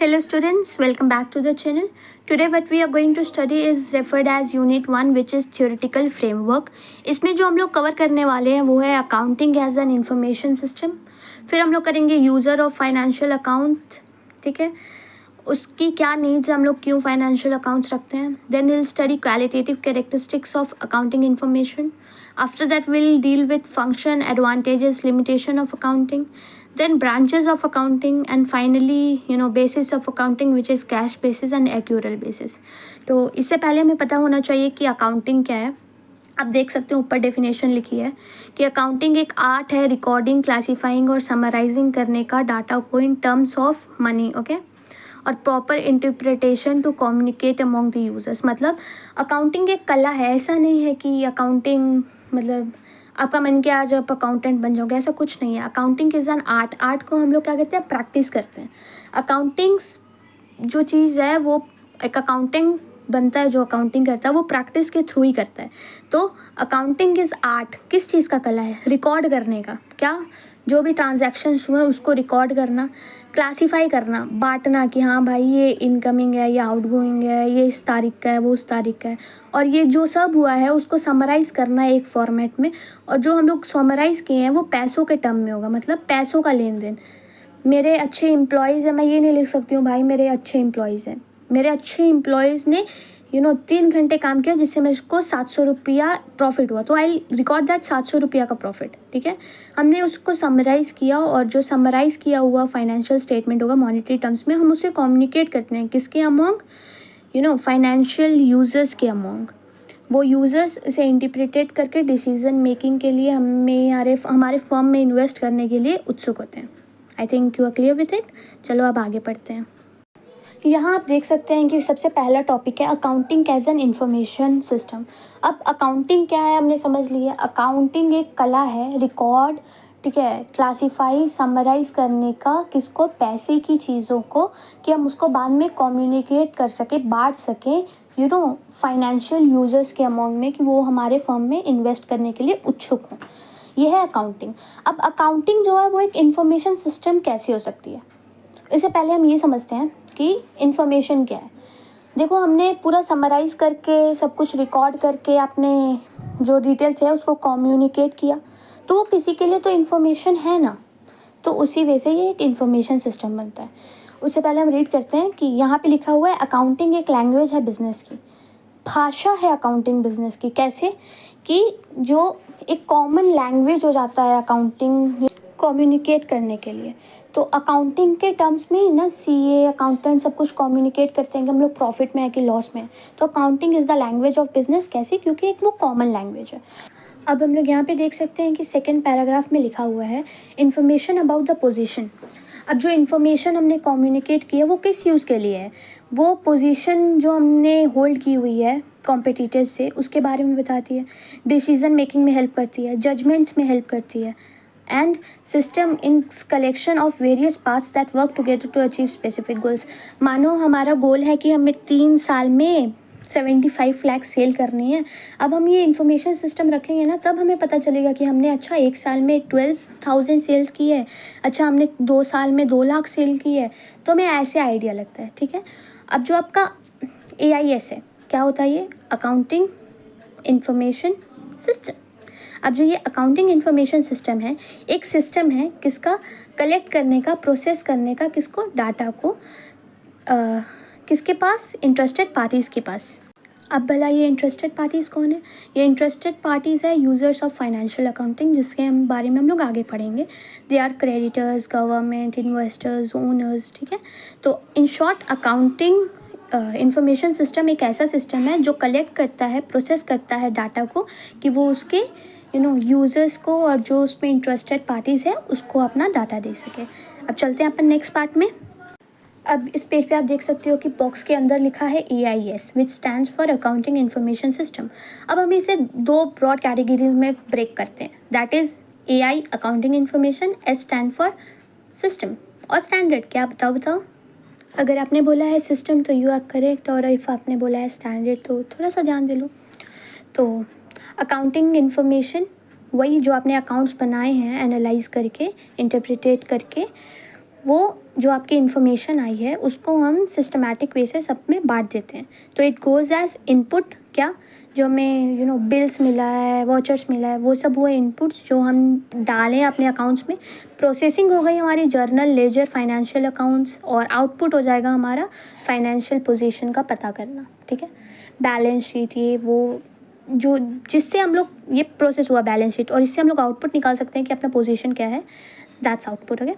Hello students, welcome back to the channel. Today what we are going to study is referred as Unit 1 which is Theoretical Framework. इसमें जो हम लोग cover करने वाले हैं वो है accounting as an information system. फिर हम लोग करेंगे यूज़र ऑफ फाइनेंशियल अकाउंट. ठीक है, उसकी क्या नीड्स, हम लोग क्यों फाइनेंशियल अकाउंट्स रखते हैं. Then will study qualitative characteristics of accounting information. After that will deal with function, advantages, limitation of accounting. Then branches of accounting and finally basis of accounting which is cash basis and accrual basis. तो इससे पहले हमें पता होना चाहिए कि accounting क्या है. आप देख सकते हो ऊपर डेफिनेशन लिखी है कि अकाउंटिंग एक आर्ट है रिकॉर्डिंग, क्लासीफाइंग और समराइजिंग करने का डाटा को in terms of money. Okay, और proper interpretation to communicate among the users. मतलब अकाउंटिंग एक कला है, ऐसा नहीं है कि अकाउंटिंग मतलब आपका मन किया आज आप अकाउंटेंट बन जाओगे, ऐसा कुछ नहीं है. Accounting is an art. Art को हम लोग क्या कहते हैं, प्रैक्टिस करते हैं. अकाउंटिंग्स जो चीज़ है वो एक अकाउंटिंग बनता है, जो अकाउंटिंग करता है वो प्रैक्टिस के थ्रू ही करता है. तो अकाउंटिंग इज़ आर्ट. किस चीज़ का कला है, रिकॉर्ड करने का. क्या, जो भी ट्रांजैक्शंस हुए उसको रिकॉर्ड करना, क्लासीफाई करना, बांटना कि हाँ भाई ये इनकमिंग है, ये आउटगोइंग है, ये इस तारीख का है, वो उस तारीख का है, और ये जो सब हुआ है उसको समराइज़ करना है एक फॉर्मेट में. और जो हम लोग समराइज़ किए हैं वो पैसों के टर्म में होगा, मतलब पैसों का लेन देन. मेरे अच्छे एम्प्लॉयज़ हैं, मैं ये नहीं लिख सकती हूँ भाई मेरे अच्छे एम्प्लॉयज़ हैं. मेरे अच्छे एम्प्लॉयज़ ने 3 घंटे काम किया जिससे मेरे को 700 रुपया प्रॉफिट हुआ, तो आई रिकॉर्ड दैट 700 रुपया का प्रॉफिट. ठीक है, हमने उसको समराइज़ किया और जो समराइज़ किया हुआ फाइनेंशियल स्टेटमेंट होगा मॉनेटरी टर्म्स में, हम उसे कम्युनिकेट करते हैं किसके अमोंग, फाइनेंशियल यूजर्स के अमोंग. वो यूज़र्स इसे इंटरप्रेटेट करके डिसीजन मेकिंग के लिए हमारे फर्म में इन्वेस्ट करने के लिए उत्सुक होते हैं. I think you are clear with it. चलो अब आगे पढ़ते हैं. यहाँ आप देख सकते हैं कि सबसे पहला टॉपिक है accounting as an information system. अब अकाउंटिंग क्या है हमने समझ लिया. अकाउंटिंग एक कला है, रिकॉर्ड, ठीक है, क्लासीफाई, समराइज करने का, किसको, पैसे की चीज़ों को, कि हम उसको बाद में कम्युनिकेट कर सके, बांट सकें फाइनेंशियल यूजर्स के अमाउंट में, कि वो हमारे फर्म में इन्वेस्ट करने के लिए उत्सुक हों. यह है अकाउंटिंग. अब अकाउंटिंग जो है वो एक इंफॉर्मेशन सिस्टम कैसे हो सकती है, इससे पहले हम ये समझते हैं कि इन्फॉर्मेशन क्या है. देखो, हमने पूरा समराइज़ करके सब कुछ रिकॉर्ड करके अपने जो डिटेल्स है उसको कम्युनिकेट किया, तो वो किसी के लिए तो इन्फॉर्मेशन है ना. तो उसी वजह से ये एक इन्फॉर्मेशन सिस्टम बनता है. उससे पहले हम रीड करते हैं कि यहाँ पे लिखा हुआ है अकाउंटिंग एक लैंग्वेज है बिजनेस की, भाषा है अकाउंटिंग बिजनेस की. कैसे कि जो एक कॉमन लैंग्वेज हो जाता है अकाउंटिंग कम्युनिकेट करने के लिए. तो अकाउंटिंग के टर्म्स में ही ना सीए, अकाउंटेंट सब कुछ कम्युनिकेट करते हैं कि हम लोग प्रॉफिट में है कि लॉस में है. तो accounting is the language of business. कैसे, क्योंकि एक वो कॉमन लैंग्वेज है. अब हम लोग यहाँ पे देख सकते हैं कि सेकंड पैराग्राफ में लिखा हुआ है इन्फॉर्मेशन अबाउट द पोजीशन. अब जो इन्फॉर्मेशन हमने कम्युनिकेट की है वो किस यूज़ के लिए है, वो पोजीशन जो हमने होल्ड की हुई है कॉम्पिटिटर्स से उसके बारे में बताती है, डिसीजन मेकिंग में हेल्प करती है, जजमेंट्स में हेल्प करती है, and system in collection of various parts that work together to achieve specific goals. मानो हमारा गोल है कि हमें 3 साल में 75 लाख सेल करनी है. अब हम ये इन्फॉर्मेशन सिस्टम रखेंगे ना, तब हमें पता चलेगा कि हमने अच्छा 1 साल में 12,000 सेल्स की है, अच्छा हमने 2 साल में 2 लाख सेल की है. तो हमें ऐसे आइडिया लगता है. ठीक है, अब जो आपका AIS है, क्या होता है ये, अकाउंटिंग इंफॉर्मेशन सिस्टम. अब जो ये अकाउंटिंग इन्फॉर्मेशन सिस्टम है, एक सिस्टम है किसका, कलेक्ट करने का, प्रोसेस करने का, किसको, डाटा को, किसके पास, इंटरेस्टेड पार्टीज़ के पास. अब भला ये इंटरेस्टेड पार्टीज़ कौन है, ये इंटरेस्टेड पार्टीज़ है यूज़र्स ऑफ फाइनेंशियल अकाउंटिंग, जिसके हम बारे में हम लोग आगे पढ़ेंगे. They are creditors, government, investors, owners. ठीक है, तो in short accounting information system एक ऐसा सिस्टम है जो कलेक्ट करता है, प्रोसेस करता है डाटा को, कि वो उसके यूज़र्स को और जो उसमें इंटरेस्टेड पार्टीज़ है उसको अपना डाटा दे सके. अब चलते हैं अपन नेक्स्ट पार्ट में. अब इस पेज पे आप देख सकते हो कि बॉक्स के अंदर लिखा है AIS which stands for accounting information system. अब हम इसे 2 ब्रॉड कैटेगरीज में ब्रेक करते हैं, that is AI accounting information, S stand for system, और स्टैंडर्ड. क्या बताओ. अगर आपने बोला है सिस्टम तो यू आर करेक्ट, और इफ़ आपने बोला है स्टैंडर्ड तो थोड़ा सा ध्यान दे लो. तो अकाउंटिंग इन्फॉर्मेशन वही जो आपने अकाउंट्स बनाए हैं एनालाइज करके, इंटरप्रिटेट करके, वो जो आपकी इन्फॉर्मेशन आई है उसको हम सिस्टमैटिक वे से सब में बांट देते हैं। तो इट गोज़ एज इनपुट, क्या जो हमें बिल्स मिला है, वाउचर्स मिला है, वो सब हुए इनपुट्स जो हम डालें अपने अकाउंट्स में। प्रोसेसिंग हो गई हमारी जर्नल, लेजर, फाइनेंशियल अकाउंट्स, और आउटपुट हो जाएगा हमारा फाइनेंशियल पोजीशन का पता करना। ठीक है, बैलेंस शीट, ये वो जो जिससे हम लोग, ये प्रोसेस हुआ बैलेंस शीट, और इससे हम लोग आउटपुट निकाल सकते हैं कि अपना पोजीशन क्या है। That's output. ओके,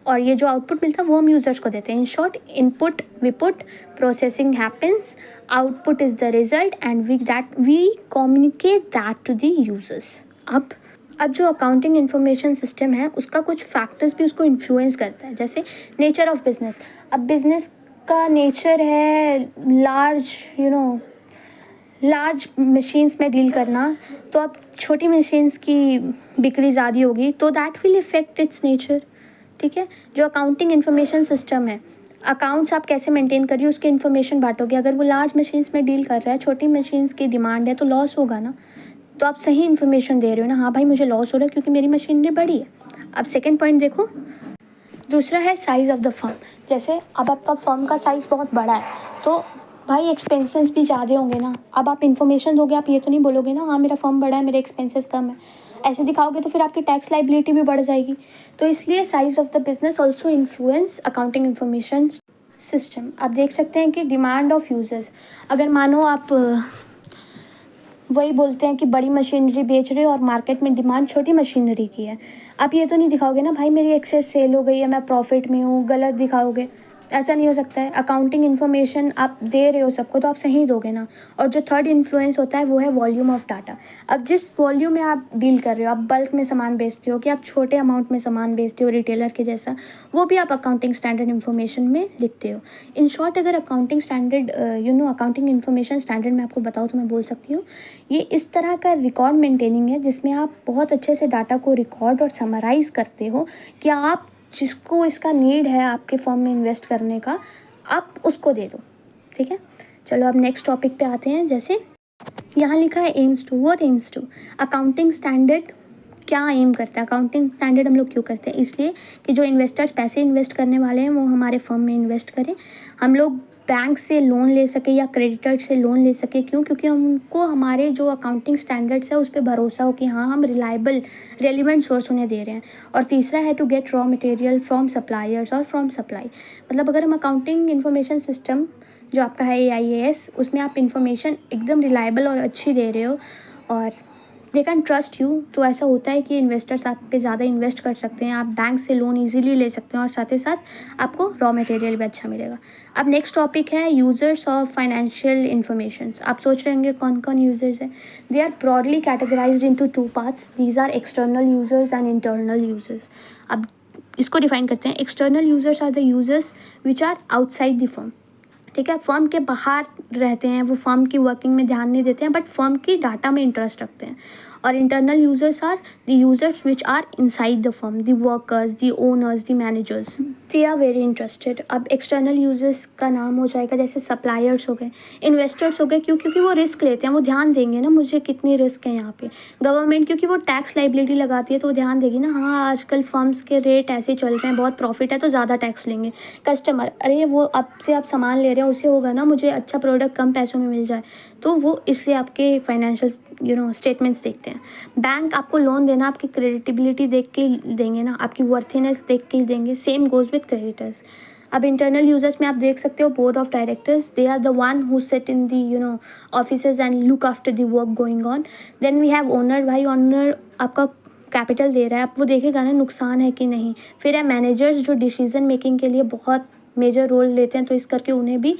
और ये जो आउटपुट मिलता है वो हम यूज़र्स को देते हैं। In short, input we put, processing happens, output is the result, and we communicate that to the users. अब जो अकाउंटिंग इंफॉर्मेशन सिस्टम है उसका कुछ फैक्टर्स भी उसको इन्फ्लुएंस करता है, जैसे नेचर ऑफ बिजनेस। अब बिजनेस का नेचर है लार्ज मशीन्स में डील करना, तो अब छोटी मशीन्स की बिक्री ज़्यादा होगी, तो that will effect it's nature. ठीक है, जो अकाउंटिंग इन्फॉर्मेशन सिस्टम है, अकाउंट्स आप कैसे मेंटेन कर रही हो उसकी इन्फॉर्मेशन बांटोगे। अगर वो लार्ज मशीन्स में डील कर रहा है, छोटी मशीन्स की डिमांड है, तो लॉस होगा ना। तो आप सही इन्फॉर्मेशन दे रहे हो ना, हाँ भाई मुझे लॉस हो रहा है क्योंकि मेरी मशीनरी बड़ी है। अब सेकेंड पॉइंट देखो, दूसरा है साइज़ ऑफ द फर्म। जैसे अब आपका फर्म का साइज़ बहुत बड़ा है, तो भाई एक्सपेंसेस भी ज़्यादा होंगे ना। अब आप इन्फॉर्मेशन दोगे, आप ये तो नहीं बोलोगे ना हाँ मेरा फर्म बड़ा है, मेरे एक्सपेंसेस कम है। ऐसे दिखाओगे तो फिर आपकी टैक्स लाइबिलिटी भी बढ़ जाएगी। तो इसलिए size of the business also influence accounting information system. आप देख सकते हैं कि डिमांड ऑफ यूजर्स, अगर मानो आप वही बोलते हैं कि बड़ी मशीनरी बेच रहे हो और मार्केट में डिमांड छोटी मशीनरी की है, आप ये तो नहीं दिखाओगे ना भाई मेरी एक्सेस सेल हो गई है, मैं प्रॉफिट में हूँ, गलत दिखाओगे। ऐसा नहीं हो सकता है। अकाउंटिंग इन्फॉर्मेशन आप दे रहे हो सबको, तो आप सही दोगे ना। और जो थर्ड इन्फ्लुएंस होता है वो है वॉल्यूम ऑफ डाटा। अब जिस वॉल्यूम में आप डील कर रहे हो, आप बल्क में सामान बेचते हो कि आप छोटे अमाउंट में सामान बेचते हो रिटेलर के जैसा, वो भी आप अकाउंटिंग स्टैंडर्ड इन्फॉर्मेशन में लिखते हो। इन शॉर्ट, अगर accounting standard accounting information standard में आपको बताऊँ तो मैं बोल सकती हूँ ये इस तरह का रिकॉर्ड मेंटेनिंग है जिसमें आप बहुत अच्छे से डाटा को रिकॉर्ड और समराइज़ करते हो कि आप जिसको इसका नीड है आपके फर्म में इन्वेस्ट करने का, आप उसको दे दो। ठीक है, चलो अब नेक्स्ट टॉपिक पे आते हैं। जैसे यहाँ लिखा है aims to, what aims to. Accounting standard क्या एम करता है? अकाउंटिंग स्टैंडर्ड हम लोग क्यों करते हैं? इसलिए कि जो इन्वेस्टर्स पैसे इन्वेस्ट करने वाले हैं वो हमारे फर्म में इन्वेस्ट करें, हम लोग बैंक से लोन ले सके या क्रेडिटर से लोन ले सके। क्यों? क्योंकि उनको हमारे जो अकाउंटिंग स्टैंडर्ड्स है उस पर भरोसा हो कि हाँ हम रिलायबल रेलिवेंट सोर्स उन्हें दे रहे हैं। और तीसरा है to get raw material from suppliers और फ्रॉम सप्लाई। मतलब अगर हम अकाउंटिंग इन्फॉर्मेशन सिस्टम जो आपका है AIAS, उसमें आप इन्फॉर्मेशन एकदम रिलायबल और अच्छी दे रहे हो और दे कैन ट्रस्ट यू, तो ऐसा होता है कि इन्वेस्टर्स आप पे ज़्यादा इन्वेस्ट कर सकते हैं, आप बैंक से लोन इजीली ले सकते हैं और साथ ही साथ आपको रॉ मटेरियल भी अच्छा मिलेगा। अब नेक्स्ट टॉपिक है यूज़र्स ऑफ फाइनेंशियल इन्फॉर्मेशन। आप सोच रहे होंगे कौन कौन यूज़र्स है? They are broadly categorized into 2 parts, these are external users and internal users. अब इसको डिफाइन करते हैं। External users are the users which are outside the firm. ठीक है, फर्म के बाहर रहते हैं, वो फर्म की वर्किंग में ध्यान नहीं देते हैं बट फर्म की डाटा में इंटरेस्ट रखते हैं। और internal users are the users which are inside the firm, the workers, the owners, the managers, they are very interested. अब एक्सटर्नल यूजर्स का नाम हो जाएगा जैसे सप्लायर्स हो गए, इन्वेस्टर्स हो गए, क्योंकि वो रिस्क लेते हैं, वो ध्यान देंगे ना मुझे कितनी रिस्क है यहाँ पे। गवर्नमेंट क्योंकि वो टैक्स लाइबिलिटी लगाती है तो वो ध्यान देगी ना, हाँ आजकल फर्म्स के रेट ऐसे चल रहे हैं, बहुत प्रॉफिट है तो ज़्यादा टैक्स लेंगे। कस्टमर, अरे वो अब से आप सामान ले रहे हो उससे होगा ना मुझे अच्छा प्रोडक्ट कम पैसों में मिल जाए, तो वो इसलिए आपके फाइनेंशियल स्टेटमेंट्स देखते हैं। बैंक आपको लोन देना आपकी क्रेडिटेबिलिटी देख के देंगे ना, आपकी वर्थीनेस देख के ही देंगे। Same goes with creditors. अब इंटरनल यूजर्स में आप देख सकते हो board of directors, they are the one who sit in the offices and look after the work going on. Then we have owner, भाई ओनर आपका कैपिटल दे रहा है, अब वो देखेगा ना नुकसान है कि नहीं। फिर है मैनेजर्स जो डिसीजन मेकिंग के लिए बहुत मेजर रोल लेते हैं, तो इस करके उन्हें भी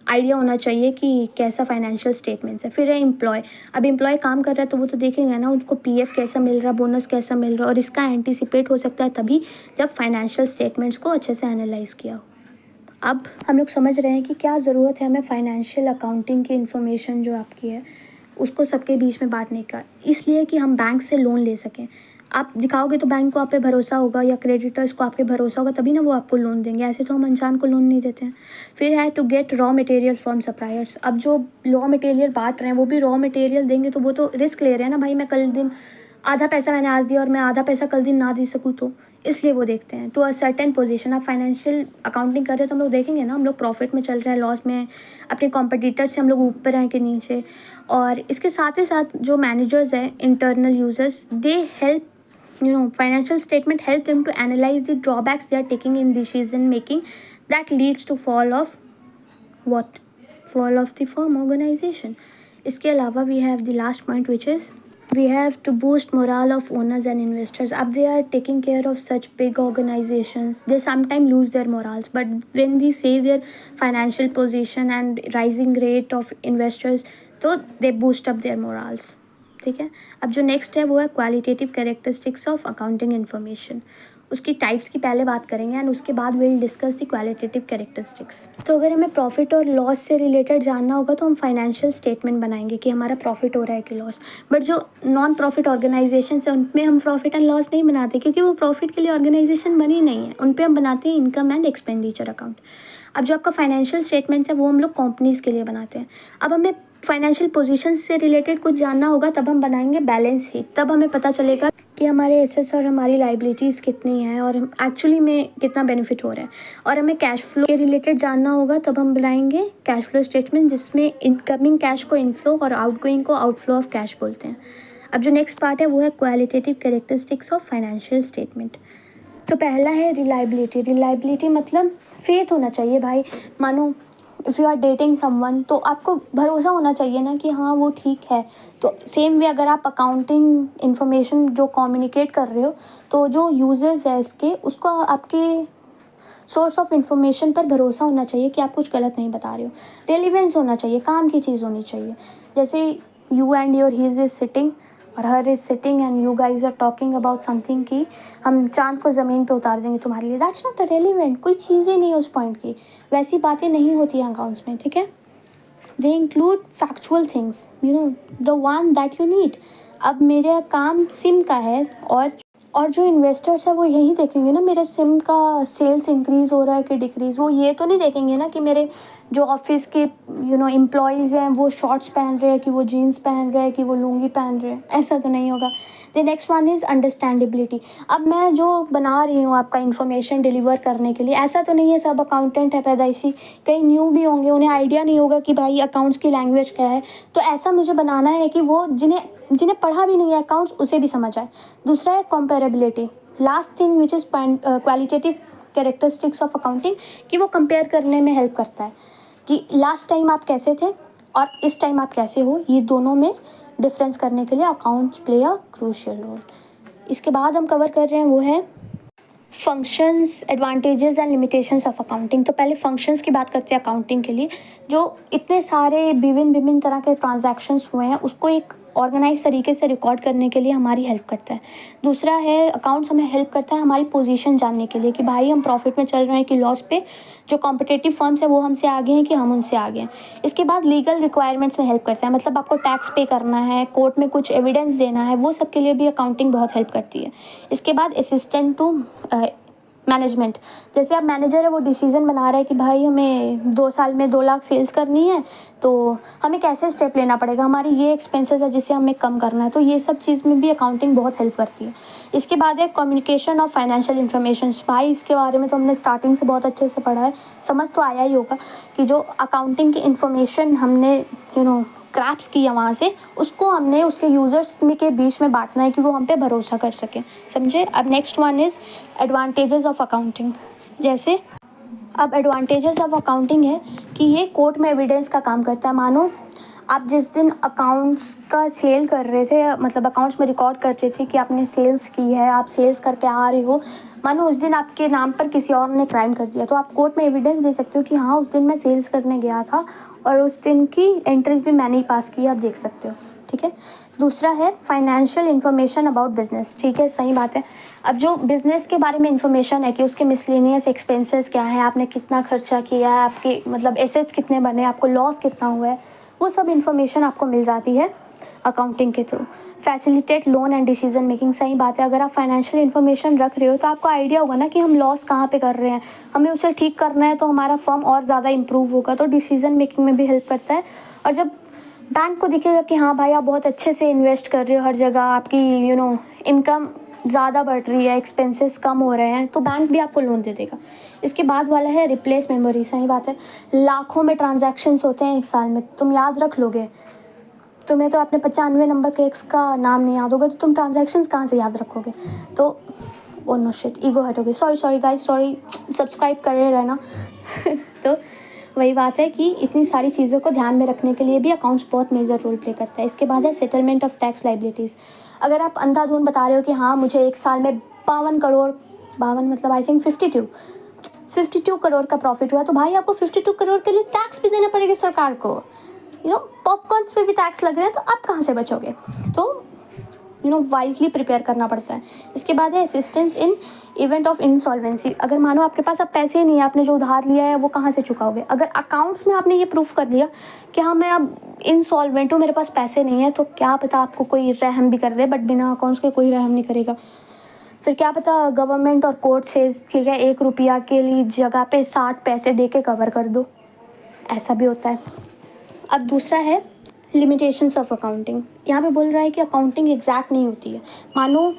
आइडिया होना चाहिए कि कैसा फाइनेंशियल स्टेटमेंट्स है। फिर है एम्प्लॉय, अब एम्प्लॉय काम कर रहा है तो वो तो देखेंगे ना उनको PF कैसा मिल रहा, बोनस कैसा मिल रहा, और इसका एंटीसिपेट हो सकता है तभी जब फाइनेंशियल स्टेटमेंट्स को अच्छे से एनालाइज किया हो। अब हम लोग समझ रहे हैं कि क्या ज़रूरत है हमें फाइनेंशियल अकाउंटिंग की इन्फॉर्मेशन जो आपकी है उसको सबके बीच में बांटने का, इसलिए कि हम बैंक से लोन ले सकें। आप दिखाओगे तो बैंक को आप पे भरोसा होगा या क्रेडिटर्स को आप पे भरोसा होगा, तभी ना वो आपको लोन देंगे, ऐसे तो हम अनजान को लोन नहीं देते हैं। फिर है to get raw material from suppliers. अब जो रॉ मटेरियल बांट रहे हैं वो भी रॉ मटेरियल देंगे, तो वो तो रिस्क ले रहे हैं ना भाई, मैं कल दिन आधा पैसा मैंने आज दिया और मैं आधा पैसा कल दिन ना दे सकूँ, तो इसलिए वो देखते हैं टू अ सर्टेन पोजीशन। आप फाइनेंशियल अकाउंटिंग कर रहे हो तो हम लोग देखेंगे ना, हम लोग प्रॉफिट में चल रहे हैं, लॉस में, अपने कॉम्पिटिटर से हम लोग ऊपर हैं कि नीचे। और इसके साथ ही साथ जो मैनेजर्स हैं, internal users, they help financial statement help them to analyze the drawbacks they are taking in decision making that leads to fall of the firm organization. इसके अलावा we have the last point, which is we have to boost morale of owners and investors. अब they are taking care of such big organizations, they sometimes lose their morals, but when they say their financial position and rising rate of investors, तो they boost up their morals. ठीक है। अब जो next है वो है qualitative characteristics of accounting information. उसकी types की पहले बात करेंगे एंड उसके बाद will discuss the qualitative characteristics. तो अगर हमें प्रॉफिट और लॉस से रिलेटेड जानना होगा तो हम फाइनेंशियल स्टेटमेंट बनाएंगे कि हमारा प्रॉफिट हो रहा है कि लॉस। बट जो नॉन प्रॉफिट ऑर्गेनाइजेशन है उनमें हम प्रॉफिट एंड लॉस नहीं बनाते, क्योंकि वो प्रॉफिट के लिए ऑर्गेनाइजेशन बनी नहीं है। उन पर हम बनाते हैं इनकम एंड एक्सपेंडिचर अकाउंट। अब जो आपका फाइनेंशियल स्टेटमेंट्स है वो हम लोग कंपनीज़ के लिए बनाते हैं। अब हमें फाइनेंशियल पोजीशन से रिलेटेड कुछ जानना होगा तब हम बनाएंगे बैलेंस शीट। तब हमें पता चलेगा कि हमारे एसेट्स और हमारी लाइबिलिटीज़ कितनी हैं और एक्चुअली में कितना बेनिफिट हो रहा है। और हमें कैश फ्लो के रिलेटेड जानना होगा तब हम बनाएंगे कैश फ्लो स्टेटमेंट, जिसमें इनकमिंग कैश को इनफ्लो और आउटगोइंग को आउटफ्लो ऑफ कैश बोलते हैं। अब जो नेक्स्ट पार्ट है वो है qualitative characteristics of financial statement. तो पहला है रिलायबिलिटी। रिलायबिलिटी मतलब फेथ होना चाहिए भाई। मानो if you are dating someone तो आपको भरोसा होना चाहिए ना कि हाँ वो ठीक है। तो सेम वे अगर आप अकाउंटिंग इन्फॉर्मेशन जो कम्युनिकेट कर रहे हो तो जो यूज़र्स है इसके, उसको आपके सोर्स ऑफ इन्फॉर्मेशन पर भरोसा होना चाहिए कि आप कुछ गलत नहीं बता रहे हो। रेलिवेंस होना चाहिए, काम की चीज़ होनी चाहिए। जैसे you and your his is sitting और her is sitting and you guys are talking about something कि हम चांद को ज़मीन पे उतार देंगे तुम्हारे लिए। दैट्स नॉट रेलिवेंट, कोई चीज़ ही नहीं है उस पॉइंट की। वैसी बातें नहीं होती हैं अकाउंट्स में, ठीक है। They include factual things, the one that you need. अब मेरा काम सिम का है और जो इन्वेस्टर्स है वो यही देखेंगे ना मेरे सिम का सेल्स इंक्रीज़ हो रहा है कि डिक्रीज़। वो ये तो नहीं देखेंगे ना कि मेरे जो ऑफिस के एम्प्लॉयज़ हैं वो शॉर्ट्स पहन रहे हैं कि वो जीन्स पहन रहे हैं कि वो लुंगी पहन रहे हैं। ऐसा तो नहीं होगा। The next one is understandability. अब मैं जो बना रही हूँ आपका इन्फॉर्मेशन डिलीवर करने के लिए, ऐसा तो नहीं है सब अकाउंटेंट है पैदाइशी, कई न्यू भी होंगे, उन्हें आइडिया नहीं होगा कि भाई अकाउंट्स की लैंग्वेज क्या है। तो ऐसा मुझे बनाना है कि वो जिन्हें पढ़ा भी नहीं है अकाउंट्स उसे भी समझ आए। दूसरा है comparability. Last thing which is qualitative characteristics of accounting, कि वो कंपेयर करने में हेल्प करता है कि लास्ट टाइम आप कैसे थे और इस टाइम आप कैसे हो। ये दोनों में डिफरेंस करने के लिए accounts play a crucial role. इसके बाद हम कवर कर रहे हैं वो है functions, advantages and limitations of accounting. तो पहले फंक्शंस की बात करते हैं अकाउंटिंग के लिए। जो इतने सारे विभिन्न तरह के ट्रांजैक्शंस हुए हैं उसको एक ऑर्गेनाइज तरीके से रिकॉर्ड करने के लिए हमारी हेल्प करता है। दूसरा है अकाउंट्स हमें हेल्प करता है हमारी पोजीशन जानने के लिए कि भाई हम प्रॉफिट में चल रहे हैं कि लॉस पे। जो कॉम्पिटिटिव फर्म्स है वो हमसे आगे हैं कि हम उनसे आगे हैं। इसके बाद लीगल रिक्वायरमेंट्स में हेल्प करता है, मतलब आपको टैक्स पे करना है, कोर्ट में कुछ एविडेंस देना है, वो सब के लिए भी अकाउंटिंग बहुत हेल्प करती है। इसके बाद असिस्टेंट टू मैनेजमेंट। जैसे आप मैनेजर है वो डिसीजन बना रहा है कि भाई हमें 2 साल में 2 लाख सेल्स करनी है, तो हमें कैसे स्टेप लेना पड़ेगा, हमारी ये एक्सपेंसेस है जिसे हमें कम करना है। तो ये सब चीज़ में भी अकाउंटिंग बहुत हेल्प करती है। इसके बाद है कम्युनिकेशन ऑफ फाइनेंशियल इन्फॉर्मेशन। भाई इसके बारे में तो हमने स्टार्टिंग से बहुत अच्छे से पढ़ा है, समझ तो आया ही होगा कि जो अकाउंटिंग की इन्फॉर्मेशन हमने क्रैप्स किया वहाँ से, उसको हमने उसके यूज़र्स में के बीच में बांटना है कि वो हम पे भरोसा कर सकें, समझे। अब next one is advantages of accounting. जैसे अब एडवांटेजेस ऑफ अकाउंटिंग है कि ये कोर्ट में एविडेंस का काम करता है। मानो आप जिस दिन अकाउंट्स का सेल कर रहे थे, मतलब अकाउंट्स में रिकॉर्ड कर रहे थे कि आपने सेल्स की है, आप सेल्स करके आ रहे हो, मानो उस दिन आपके नाम पर किसी और ने क्राइम कर दिया, तो आप कोर्ट में एविडेंस दे सकते हो कि हाँ उस दिन मैं सेल्स करने गया था और उस दिन की एंट्रीज भी मैंने ही पास की, आप देख सकते हो, ठीक है। दूसरा है फाइनेंशियल इन्फॉर्मेशन अबाउट बिजनेस। ठीक है, सही बात है। अब जो बिज़नेस के बारे में इंफॉर्मेशन है कि उसके मिसलेनियस एक्सपेंसेस क्या है, आपने कितना खर्चा किया है, आपके मतलब एसेट्स कितने बने, आपको लॉस कितना हुआ है, वो सब इन्फॉर्मेशन आपको मिल जाती है अकाउंटिंग के through. Facilitate loan and decision making. सही बात है, अगर आप फाइनेंशियल इन्फॉर्मेशन रख रहे हो तो आपको आइडिया होगा ना कि हम लॉस कहाँ पे कर रहे हैं, हमें उसे ठीक करना है, तो हमारा फर्म और ज़्यादा इंप्रूव होगा, तो डिसीजन मेकिंग में भी हेल्प करता है। और जब बैंक को दिखेगा कि हाँ भाई आप बहुत अच्छे से इन्वेस्ट कर रहे हो हर जगह, आपकी इनकम ज़्यादा बढ़ रही है, एक्सपेंसेस कम हो रहे हैं, तो बैंक भी आपको लोन दे देगा। इसके बाद वाला है रिप्लेस मेमोरी। सही बात है, लाखों में ट्रांजैक्शंस होते हैं एक साल में, तुम याद रख लोगे? तुम्हें तो अपने 95 नंबर के एक्स का नाम नहीं याद होगा, तो तुम ट्रांजैक्शंस कहाँ से याद रखोगे? तो ओ नो शिट, ईगो हट हो गई। सॉरी गाइस, सॉरी, सब्सक्राइब करे रहना। तो वही बात है कि इतनी सारी चीज़ों को ध्यान में रखने के लिए भी अकाउंट्स बहुत मेजर रोल प्ले करता है। इसके बाद है सेटलमेंट ऑफ टैक्स लाइबिलिटीज़। अगर आप अंधाधुन बता रहे हो कि हाँ मुझे एक साल में 52 करोड़, 52 मतलब आई थिंक 52 करोड़ का प्रॉफिट हुआ, तो भाई आपको 52 करोड़ के लिए टैक्स भी देना पड़ेगा सरकार को। पॉपकॉर्न्स पे भी टैक्स लग रहे हैं, तो आप कहाँ से बचोगे? तो वाइजली प्रिपेयर करना पड़ता है। इसके बाद है assistance in event of insolvency. अगर मानो आपके पास अब पैसे ही नहीं है, आपने जो उधार लिया है वो कहाँ से चुकाओगे? अगर अकाउंट्स में आपने ये प्रूफ कर दिया कि हाँ मैं अब इंसॉल्वेंट हूँ, मेरे पास पैसे नहीं है, तो क्या पता आपको कोई रहम भी कर दे, बट बिना अकाउंट्स के कोई रहम नहीं करेगा। फिर क्या पता गवर्नमेंट और कोर्ट से ठीक है 1 रुपया के लिए जगह पे 60 पैसे दे के कवर कर दो, ऐसा भी होता है। अब दूसरा है लिमिटेशंस ऑफ अकाउंटिंग। यहाँ पे बोल रहा है कि अकाउंटिंग एग्जैक्ट नहीं होती है। मानो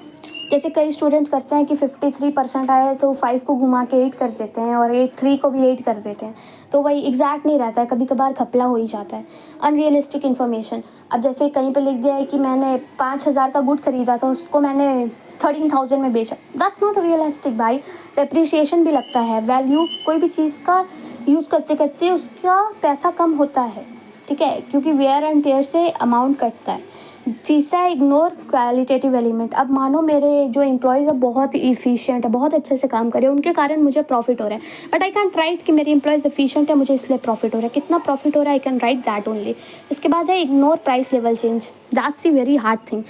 जैसे कई स्टूडेंट्स करते हैं कि 53% आए तो 5 को घुमा के 8 कर देते हैं, और 3 को भी 8 कर देते हैं, तो वही एग्जैक्ट नहीं रहता है, कभी कभार घपला हो ही जाता है। Unrealistic information. अब जैसे कहीं पे लिख दिया है कि मैंने 5,000 का गुड खरीदा था, उसको मैंने 13,000 में बेचा, दैट्स नॉट रियलिस्टिक भाई। डेप्रिसिएशन भी लगता है, वैल्यू कोई भी चीज़ का यूज़ करते करते उसका पैसा कम होता है, ठीक है, क्योंकि वेयर एंड टेयर से अमाउंट कटता है। तीसरा है इग्नोर क्वालिटेटिव एलिमेंट। अब मानो मेरे जो एम्प्लॉयज़ है बहुत इफ़िशिएंट है, बहुत अच्छे से काम कर रहे हैं, उनके कारण मुझे प्रॉफिट हो रहा है, बट आई कैंट राइट कि मेरे एम्प्लॉयज़ एफिशिएंट है, मुझे इसलिए प्रॉफिट हो रहा है। कितना प्रॉफिट हो रहा है I can write that only. इसके बाद है ignore price level change. That's the very hard thing.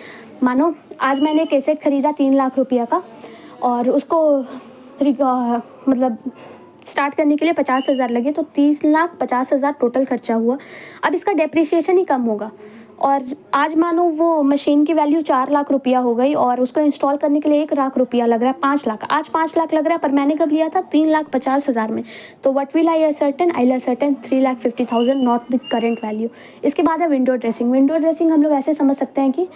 मानो आज मैंने एक एसेट खरीदा 3 लाख रुपया का, और उसको मतलब स्टार्ट करने के लिए 50,000 लगे, तो 30,50,000 टोटल खर्चा हुआ। अब इसका डेप्रिसिएशन ही कम होगा, और आज मानो वो मशीन की वैल्यू 4 लाख रुपया हो गई, और उसको इंस्टॉल करने के लिए 1 लाख रुपया लग रहा है, 5 लाख। आज 5 लाख लग रहा है, पर मैंने कब लिया था? 3,50,000 में। तो what will I ascertain? 3,50,000 not the current value. इसके बाद है विंडो ड्रेसिंग। विंडो ड्रेसिंग हम लोग ऐसे समझ सकते हैं कि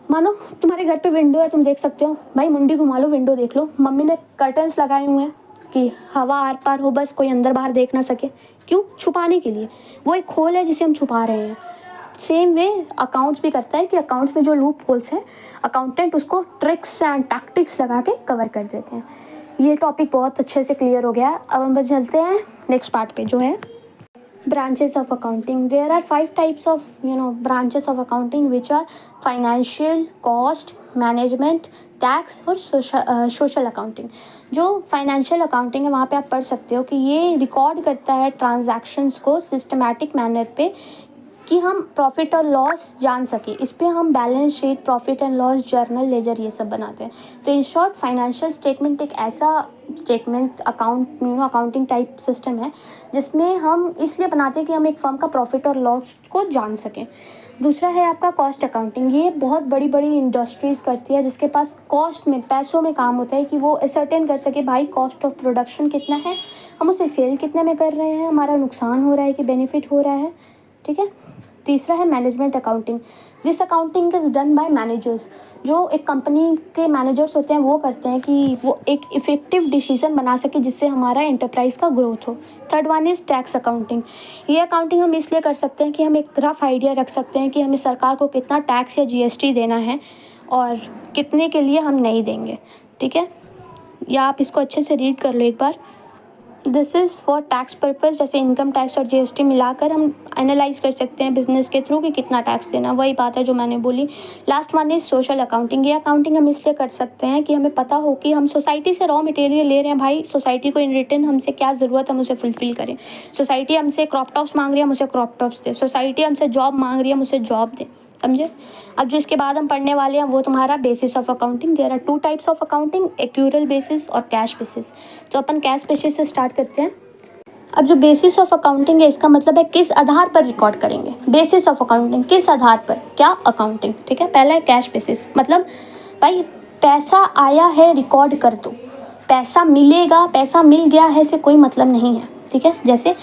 मानो तुम्हारे घर पे विंडो है, तुम देख सकते हो, भाई मुंडी घुमा लो, विंडो देख लो। मम्मी ने कर्टन्स लगाए हुए हैं कि हवा आर पार हो, बस कोई अंदर बाहर देख ना सके। क्यों? छुपाने के लिए। वो एक होल है जिसे हम छुपा रहे हैं। सेम वे अकाउंट्स भी करता है कि अकाउंट्स में जो लूप होल्स हैं, अकाउंटेंट उसको ट्रिक्स एंड टैक्टिक्स लगा के कवर कर देते हैं। ये टॉपिक बहुत अच्छे से क्लियर हो गया है। अब हम बस चलते हैं नेक्स्ट पार्ट पे, जो है branches of accounting. There are 5 types of branches of accounting, which are financial, cost, management, tax और सोशल अकाउंटिंग। जो फाइनेंशियल अकाउंटिंग है वहाँ पे आप पढ़ सकते हो कि ये रिकॉर्ड करता है ट्रांजैक्शंस को सिस्टमैटिक मैनर पे, कि हम प्रॉफिट और लॉस जान सके। इस पे हम balance sheet, profit and loss journal, ledger ये सब बनाते हैं। तो इन शॉर्ट फाइनेंशियल स्टेटमेंट एक ऐसा स्टेटमेंट अकाउंटिंग टाइप सिस्टम है जिसमें हम इसलिए बनाते हैं कि हम एक फर्म का प्रॉफिट और लॉस को जान सकें। दूसरा है आपका कॉस्ट अकाउंटिंग। ये बहुत बड़ी बड़ी इंडस्ट्रीज़ करती है जिसके पास कॉस्ट में, पैसों में काम होता है कि वो असर्टेन कर सके भाई कॉस्ट ऑफ प्रोडक्शन कितना है, हम उसे सेल कितने में कर रहे हैं, हमारा नुकसान हो रहा है कि बेनिफिट हो रहा है, ठीक है। तीसरा है management accounting. This accounting is done by managers. जो एक कंपनी के मैनेजर्स होते हैं वो करते हैं कि वो एक इफ़ेक्टिव डिसीजन बना सके जिससे हमारा एंटरप्राइज का ग्रोथ हो। Third one is tax accounting. ये अकाउंटिंग हम इसलिए कर सकते हैं कि हम एक रफ आइडिया रख सकते हैं कि हमें सरकार को कितना टैक्स या जीएसटी देना है और कितने के लिए हम नहीं देंगे, ठीक है। या आप इसको अच्छे से रीड कर लो एक बार। This is for tax purpose, जैसे इनकम टैक्स और जीएसटी मिलाकर हम एनालाइज कर सकते हैं बिजनेस के थ्रू कि कितना टैक्स देना। वही बात है जो मैंने बोली। Last one is social accounting. ये अकाउंटिंग हम इसलिए कर सकते हैं कि हमें पता हो कि हम सोसाइटी से रॉ मटेरियल ले रहे हैं, भाई सोसाइटी को इन रिटर्न हमसे क्या ज़रूरत है हम उसे फुलफ़िल करें। सोसाइटी हमसे क्रॉप टॉप्स मांग रही है, हम उसे क्रॉप टॉप्स दें। सोसाइटी हमसे जॉब मांग रही है, हम उसे जॉब दें, समझे। अब जो इसके बाद हम पढ़ने वाले हैं वो तुम्हारा basis of accounting. There are 2 types of accounting, accrual basis और कैश बेसिस। तो अपन कैश बेसिस से स्टार्ट करते हैं। अब जो बेसिस ऑफ अकाउंटिंग है इसका मतलब है किस आधार पर रिकॉर्ड करेंगे। बेसिस ऑफ अकाउंटिंग किस आधार पर, क्या अकाउंटिंग, ठीक है। पहला है कैश बेसिस, मतलब भाई पैसा आया है रिकॉर्ड कर दो, पैसा मिलेगा, पैसा मिल गया है से कोई मतलब नहीं है, ठीक है। जैसे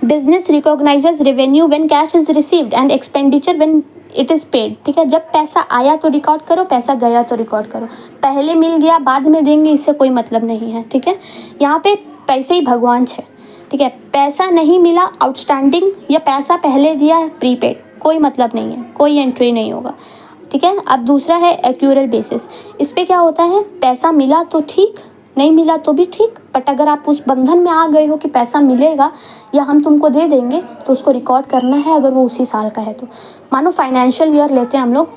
business recognises revenue when cash is received and expenditure when it is paid, ठीक है। जब पैसा आया तो रिकॉर्ड करो, पैसा गया तो रिकॉर्ड करो। पहले मिल गया बाद में देंगे, इससे कोई मतलब नहीं है, ठीक है। यहाँ पे पैसे ही भगवान है, ठीक है। पैसा नहीं मिला आउटस्टैंडिंग, या पैसा पहले दिया प्रीपेड, कोई मतलब नहीं है, कोई एंट्री नहीं होगा, ठीक है। अब दूसरा है एक्यूरल बेसिस। इस पर क्या होता है, पैसा मिला तो ठीक, नहीं मिला तो भी ठीक, बट अगर आप उस बंधन में आ गए हो कि पैसा मिलेगा या हम तुमको दे देंगे, तो उसको रिकॉर्ड करना है, अगर वो उसी साल का है तो। मानो फाइनेंशियल ईयर लेते हैं हम लोग,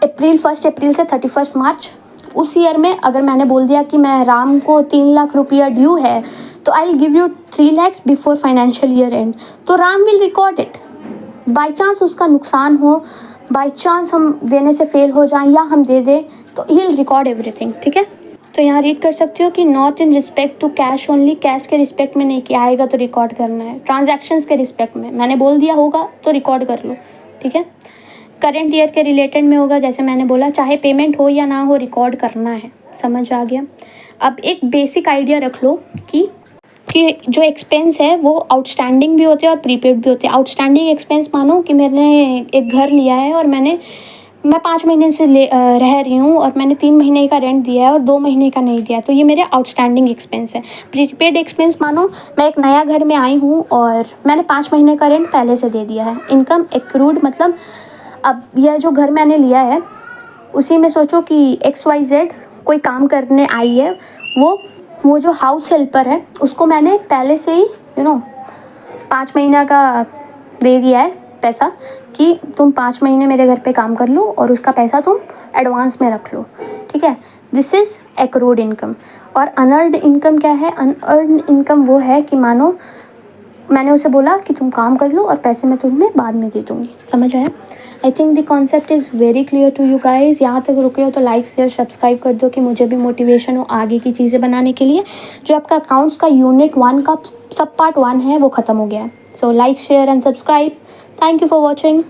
1 अप्रैल से 31 मार्च। उस ईयर में अगर मैंने बोल दिया कि मैं राम को 3 लाख रुपया ड्यू है, तो I will give you 3 lakhs before financial year end, तो Ram will record it. By chance उसका नुकसान हो, बाई चांस हम देने से फेल हो जाएं या हम दे दें, तो ही विल रिकॉर्ड एवरीथिंग, ठीक है। तो यहाँ रीड कर सकते हो कि not in respect to cash only, cash के रिस्पेक्ट में नहीं, कि आएगा तो रिकॉर्ड करना है। ट्रांजैक्शंस के रिस्पेक्ट में, मैंने बोल दिया होगा तो रिकॉर्ड कर लो, ठीक है। करंट ईयर के रिलेटेड में होगा, जैसे मैंने बोला, चाहे पेमेंट हो या ना हो रिकॉर्ड करना है, समझ आ गया। अब एक बेसिक आइडिया रख लो कि जो एक्सपेंस है वो आउटस्टैंडिंग भी होते हैं और प्रीपेड भी होते हैं। आउटस्टैंडिंग एक्सपेंस मानो कि मैंने एक घर लिया है और मैं 5 महीने से रह रही हूँ और मैंने 3 महीने का रेंट दिया है और 2 महीने का नहीं दिया, तो ये मेरे आउटस्टैंडिंग एक्सपेंस है। प्रीपेड एक्सपेंस मानो मैं एक नया घर में आई हूँ और मैंने 5 महीने का रेंट पहले से दे दिया है। इनकम एक्रूड, मतलब अब यह जो घर मैंने लिया है उसी में सोचो कि XYZ कोई काम करने आई है, वो जो हाउस हेल्पर है उसको मैंने पहले से ही 5 महीना का दे दिया है पैसा, कि तुम 5 महीने मेरे घर पे काम कर लो और उसका पैसा तुम एडवांस में रख लो, ठीक है। This is accrued income. और अनअर्न्ड इनकम क्या है, अनअर्न्ड इनकम वो है कि मानो मैंने उसे बोला कि तुम काम कर लो और पैसे मैं तुम्हें बाद में दे दूँगी, समझ आया। I think the concept is very clear to you guys. यहाँ तक रुके हो तो लाइक शेयर सब्सक्राइब कर दो कि मुझे भी मोटिवेशन हो आगे की चीज़ें बनाने के लिए। जो आपका अकाउंट्स का यूनिट 1 का सब पार्ट 1 है वो ख़त्म हो गया है। So like share and subscribe. Thank you for watching.